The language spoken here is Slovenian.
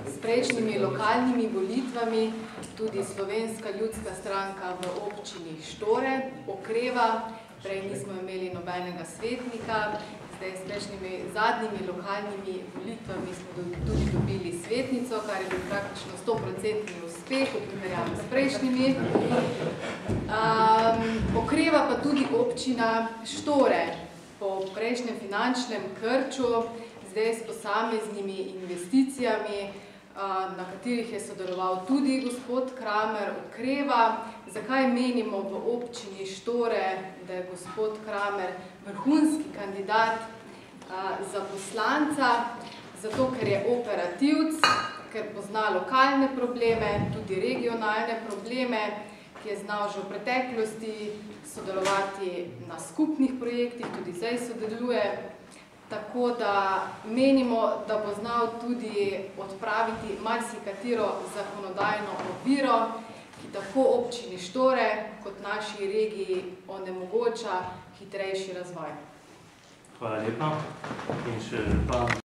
S prejšnjimi lokalnimi volitvami tudi Slovenska ljudska stranka v občini Štore okreva. Prej nismo imeli nobenega svetnika, zdaj s prejšnjimi zadnjimi lokalnimi volitvami smo tudi dobili svetnico, kar je bil praktično 100% uspeh v primerjavi s prejšnjimi. Okreva pa tudi občina Štore. Po prejšnjem finančnem krču, zdaj s posameznimi investicijami, na katerih je sodeloval tudi gospod Kramer, okreva. Zakaj menimo v občini Štore, da je gospod Kramer vrhunski kandidat za poslanca? Zato, ker je operativc, ker pozna lokalne probleme, tudi regionalne probleme, ki je znal že v preteklosti sodelovati na skupnih projektih, tudi zdaj sodeluje. Tako da menimo, da bo znal tudi odpraviti marsikatero zakonodajno oviro, ki tako občini Štore kot naši regiji onemogoča hitrejši razvoj. Hvala lepa. In še pan